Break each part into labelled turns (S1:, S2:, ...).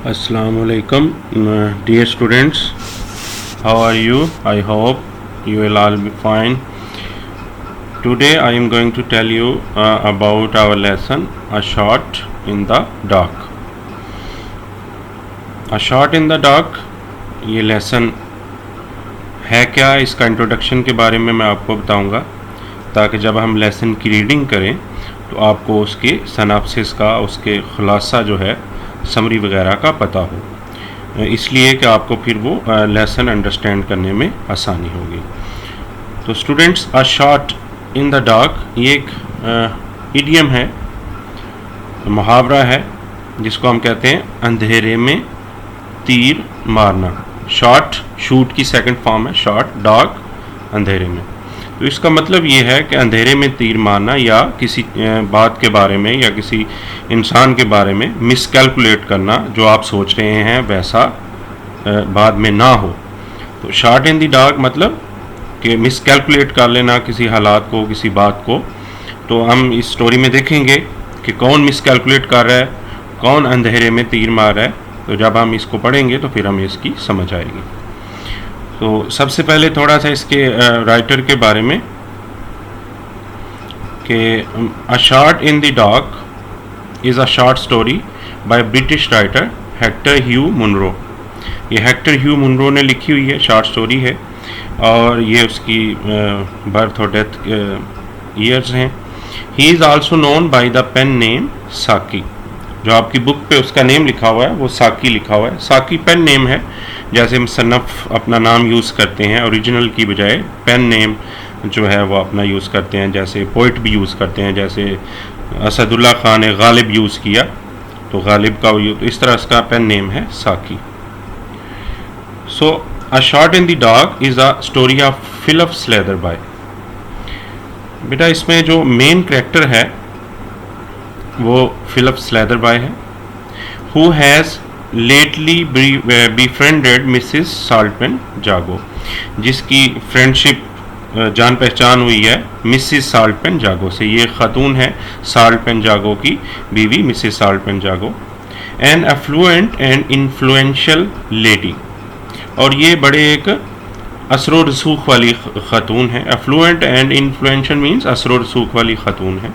S1: Assalamualaikum, dear students. How are you? I hope you will all be fine. Today I am going to tell you about our lesson, A Shot in the Dark. A Shot in the Dark ये lesson है क्या, इसका introduction के बारे में मैं आपको बताऊंगा, ताकि जब हम लेसन की रीडिंग करें तो आपको उसके सनाप्सिस का, उसके खुलासा जो है, समरी वगैरह का पता हो, इसलिए कि आपको फिर वो लेसन अंडरस्टैंड करने में आसानी होगी। तो students, a shot in the dark ये एक इडियम है, मुहावरा है, जिसको हम कहते हैं अंधेरे में तीर मारना। शॉट शूट की सेकंड फॉर्म है शॉट, डार्क अंधेरे में। तो इसका मतलब ये है कि अंधेरे में तीर मारना, या किसी बात के बारे में या किसी इंसान के बारे में मिसकैलकुलेट करना, जो आप सोच रहे हैं वैसा बाद में ना हो। तो शॉट इन द डार्क मतलब कि मिसकैलकुलेट कर लेना किसी हालात को, किसी बात को। तो हम इस स्टोरी में देखेंगे कि कौन मिसकैलकुलेट कर रहा है, कौन अंधेरे में तीर मार रहा है। तो जब हम इसको पढ़ेंगे तो फिर हमें इसकी समझ आएगी। तो सबसे पहले थोड़ा सा इसके राइटर के बारे में कि a shot in the dark is a short story by British writer Hector Hugh Munro. ये हेक्टर ह्यू मुनरो ने लिखी हुई है, शॉर्ट स्टोरी है, और ये उसकी बर्थ और डेथ ईयर्स हैं। He is also known by the pen name Saki. जो आपकी बुक पे उसका नेम लिखा हुआ है वो साकी लिखा हुआ है। साकी पेन नेम है, जैसे मुसन्नफ़ अपना नाम यूज़ करते हैं ओरिजिनल की बजाय पेन नेम जो है वो अपना यूज़ करते हैं, जैसे पोइट भी यूज़ करते हैं। जैसे असदुल्ला खान ने गालिब यूज़ किया तो गालिब का तो इस तरह इसका पेन नेम है Saki. So a shot in the dark is a story of Philip Slatherby. बेटा इसमें जो मेन कैरेक्टर है वो फिलिप स्लेदरबाई है, who has lately befriended Mrs Saltman Jago, जिसकी फ्रेंडशिप जान पहचान हुई है मिसिस साल्टमैन जागो से। ये ख़ातून है साल्टमैन जागो की बीवी, Mrs Saltman Jago. An affluent and influential lady, और ये बड़े एक असर रसूख वाली ख़ातून है। एफ्लुएंट एंड इन्फ्लुएंशियल मीन्स असर रसूख वाली ख़ातून है।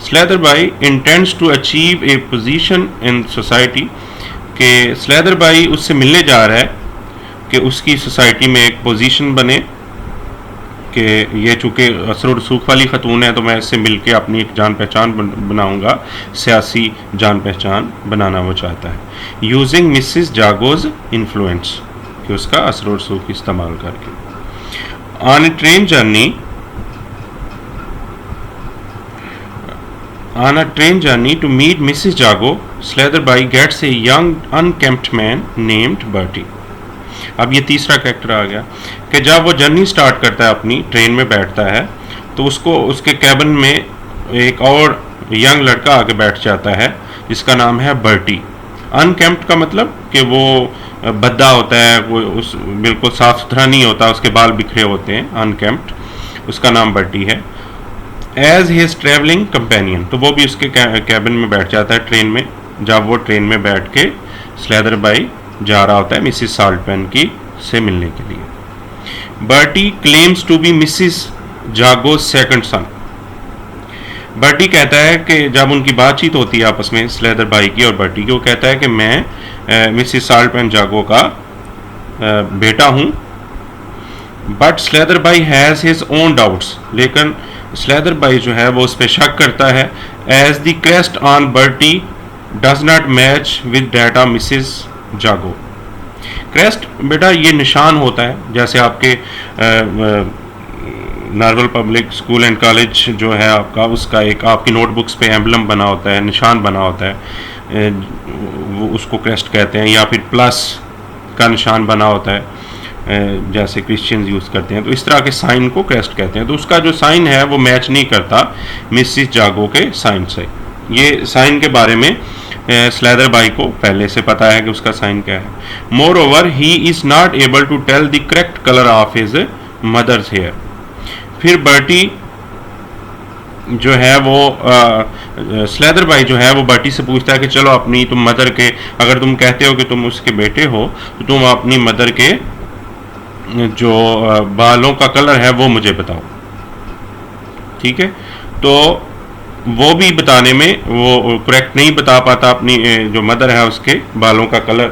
S1: Slatherby intends to achieve a position in society, कि स्लेदरबाई उससे मिलने जा रहा है कि उसकी सोसाइटी में एक पोजीशन बने, कि ये चूँकि असर रसूख वाली ख़तून है तो मैं इससे मिल के अपनी एक जान पहचान बनाऊँगा, सियासी जान पहचान बनाना वो चाहता है। यूजिंग मिसिस जागोज इन्फ्लुएंस, कि उसका असर रसूख इस्तेमाल करके। On A train journey On a train journey to meet Mrs. Jago, Slatherby gets a young unkempt man named Bertie. अब ये तीसरा कैरेक्टर आ गया कि जब वो जर्नी स्टार्ट करता है, अपनी ट्रेन में बैठता है, तो उसको उसके कैबिन में एक और यंग लड़का आके बैठ जाता है जिसका नाम है बर्टी। अनकेम्प्ट का मतलब कि वो भद्दा होता है, वो उस बिल्कुल साफ सुथरा नहीं होता, उसके बाल बिखरे होते हैं, अनकेम्प्ट, उसका नाम बर्टी है। एज हिज ट्रेवलिंग कंपेनियन, तो वो भी उसके कैबिन में बैठ जाता है ट्रेन में, जब वो ट्रेन में बैठ के स्लेदरबाई जा रहा होता है मिसिस साल्टमैन की से मिलने के लिए। Bertie claims to be Mrs Jago second son. Bertie कहता है कि जब उनकी बातचीत होती है आपस में स्लेदरबाई की और बर्टी की, वो कहता है कि मैं मिसिस साल्टमैन जागो का बेटा हूँ। But Slatherby has his own doubts, लेकिन स्लेदरबाई जो है वो उस पर शक करता है। As the crest on Bertie does not match with that of Mrs Jago. Crest बेटा ये निशान होता है, जैसे आपके normal public school and college जो है आपका, उसका एक आपकी नोटबुक्स पे एम्बलम बना होता है, निशान बना होता है, वो उसको क्रेस्ट कहते हैं। या फिर प्लस का निशान बना होता है, जैसे क्रिश्चियंस यूज़ करते हैं, तो इस तरह के साइन को क्रेस्ट कहते हैं। तो उसका जो साइन है वो मैच नहीं करता मिसिस जागो के साइन से। ये साइन के बारे में स्लेदरबाई को पहले से पता है कि उसका साइन क्या है। Moreover he is not able to tell the correct colour of his mother's hair. फिर बर्टी जो है वो स्लेदर बाई जो है वो बर्टी से पूछता है कि चलो अपनी तुम मदर के, अगर तुम कहते हो कि तुम उसके बेटे हो तो तुम अपनी मदर के जो बालों का कलर है वो मुझे बताओ। ठीक है, तो वो भी बताने में वो करेक्ट नहीं बता पाता अपनी जो मदर है उसके बालों का कलर।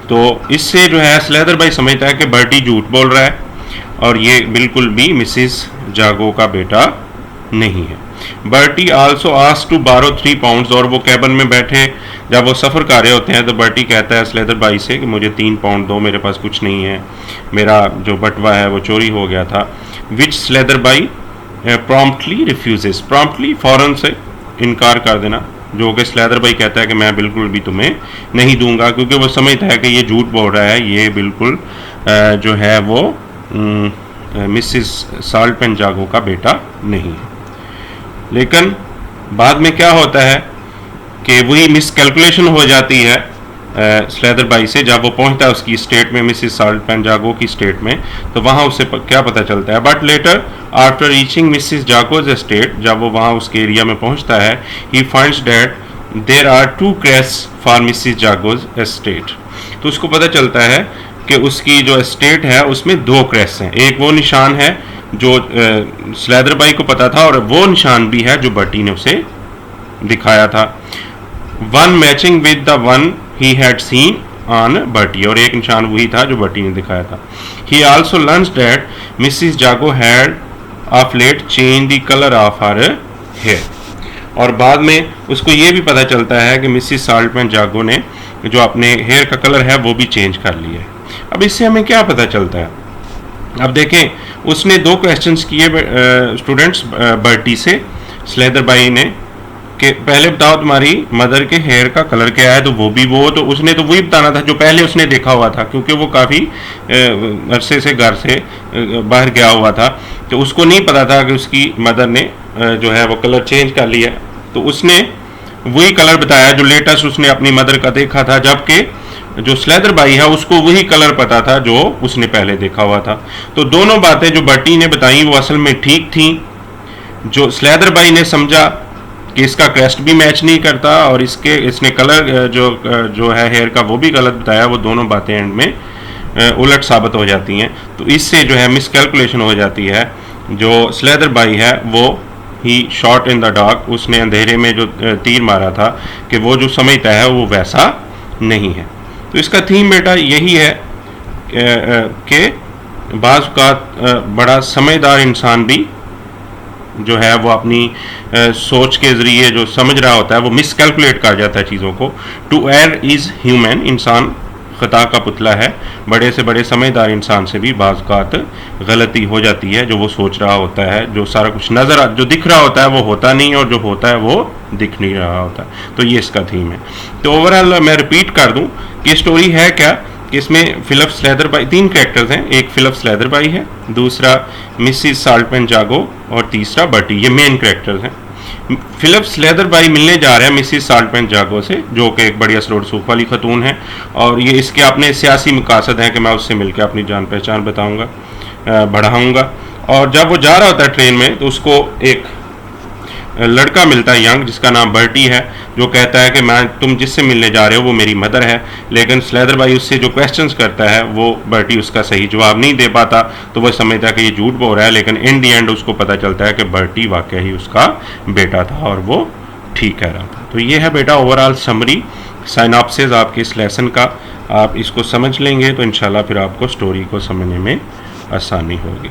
S1: तो इससे जो है स्लेदर बाई समझता है कि बर्टी झूठ बोल रहा है और ये बिल्कुल भी मिसिस जागो का बेटा नहीं है। बर्टी आल्सो आस्क टू बारो 3 पाउंड्स, और वो कैबन में बैठे जब वो सफ़र कर रहे होते हैं तो बर्टी कहता है स्लेदर बाई से कि मुझे 3 पाउंड दो, मेरे पास कुछ नहीं है, मेरा जो बटवा है वो चोरी हो गया था। Which Slatherby promptly refuses, promptly फ़ौरन से इनकार कर देना, जो कि स्लेदर बाई कहता है कि मैं बिल्कुल भी तुम्हें नहीं दूंगा, क्योंकि वो समझता है कि ये झूठ बोल रहा है, ये बिल्कुल जो है वो मिसिस साल्टपेन जागो का बेटा नहीं है। लेकिन बाद में क्या होता है कि वही मिसकैलकुलेशन हो जाती है स्लेदर बाई से, जब वो पहुंचता है उसकी स्टेट में, मिसिस साल्टपेन जागो की स्टेट में, तो वहाँ उसे क्या पता चलता है। But later after reaching Mrs Jago's estate, जब वो वहाँ उसके एरिया में पहुंचता है, he finds that there are 2 crest for Mrs Jago's estate, तो उसको पता चलता है कि उसकी जो एस्टेट है उसमें 2 क्रेस्ट हैं। एक वो निशान है जो स्लेदर बाई को पता था, और वो निशान भी है जो बर्टी ने उसे दिखाया था। One matching with the one he had seen on Bertie, और एक निशान वही था जो बर्टी ने दिखाया था। He also learns that Mrs Jago had of late change the colour of her hair, और बाद में उसको ये भी पता चलता है कि मिसिस साल्टपेन जागो ने जो अपने हेयर का कलर है वो भी चेंज कर लिया है। अब इससे हमें क्या पता चलता है? अब देखें, उसने 2 क्वेश्चंस किए स्टूडेंट्स बर्टी से, स्लेदर बाई ने, कि पहले बताओ तुम्हारी मदर के हेयर का कलर क्या है, तो वो भी वो, तो उसने तो वही बताना था जो पहले उसने देखा हुआ था, क्योंकि वो काफ़ी अरसे से घर से बाहर गया हुआ था, तो उसको नहीं पता था कि उसकी मदर ने जो है वो कलर चेंज कर लिया। तो उसने वही कलर बताया जो लेटेस्ट उसने अपनी मदर का देखा था, जबकि जो स्लेदर बाई है उसको वही कलर पता था जो उसने पहले देखा हुआ था। तो दोनों बातें जो बर्टी ने बताई वो असल में ठीक थी। जो स्लेदर बाई ने समझा कि इसका क्रेस्ट भी मैच नहीं करता और इसने कलर जो है हेयर का वो भी गलत बताया, वो दोनों बातें एंड में उलट साबित हो जाती हैं। तो इससे जो है मिसकैलकुलेशन हो जाती है। जो स्लेदर बाई है वो ही शॉट इन द डार्क, उसने अंधेरे में जो तीर मारा था कि वो जो समझता है वो वैसा नहीं है। तो इसका थीम बेटा यही है कि बाज़ औक़ात बड़ा समझदार इंसान भी जो है वो अपनी सोच के ज़रिए जो समझ रहा होता है वो मिसकैलकुलेट कर जाता है चीज़ों को। टू एयर इज़ ह्यूमन, इंसान ख़ता का पुतला है। बड़े से बड़े समझदार इंसान से भी बाज़ औक़ात गलती हो जाती है। जो वो सोच रहा होता है, जो सारा कुछ जो दिख रहा होता है वो होता नहीं, और जो होता है वो दिख नहीं रहा होता। तो ये इसका थीम है। तो ओवरऑल मैं रिपीट कर दूं कि स्टोरी है क्या कि इसमें फिलिप स्लेदर बाई, 3 कैरेक्टर्स हैं, एक फिलिप स्लेदर बाई है, दूसरा मिसिस साल्टपेन जागो और तीसरा बर्टी। ये मेन कैरेक्टर्स हैं। फिलिप स्लेदर बाई मिलने जा रहे हैं मिसिस साल्टपेन जागो से, जो कि एक बड़ी असलोड़ सूख वाली खतून है, और ये इसके अपने सियासी मकासद हैं कि मैं उससे मिलकर अपनी जान पहचान बताऊंगा, बढ़ाऊंगा। और जब वो जा रहा होता है ट्रेन में तो उसको एक लड़का मिलता है यंग, जिसका नाम बर्टी है, जो कहता है कि मैं तुम जिससे मिलने जा रहे हो वो मेरी मदर है। लेकिन स्लेदर बाई उससे जो क्वेश्चंस करता है वो बर्टी उसका सही जवाब नहीं दे पाता, तो वो समझता है कि ये झूठ बोल रहा है। लेकिन इन दी एंड उसको पता चलता है कि बर्टी वाकई ही उसका बेटा था और वो ठीक कह रहा था। तो ये है बेटा ओवरऑल समरी साइनॉप्सिस आपके इस लेसन का। आप इसको समझ लेंगे तो इंशाल्लाह फिर आपको स्टोरी को समझने में आसानी होगी।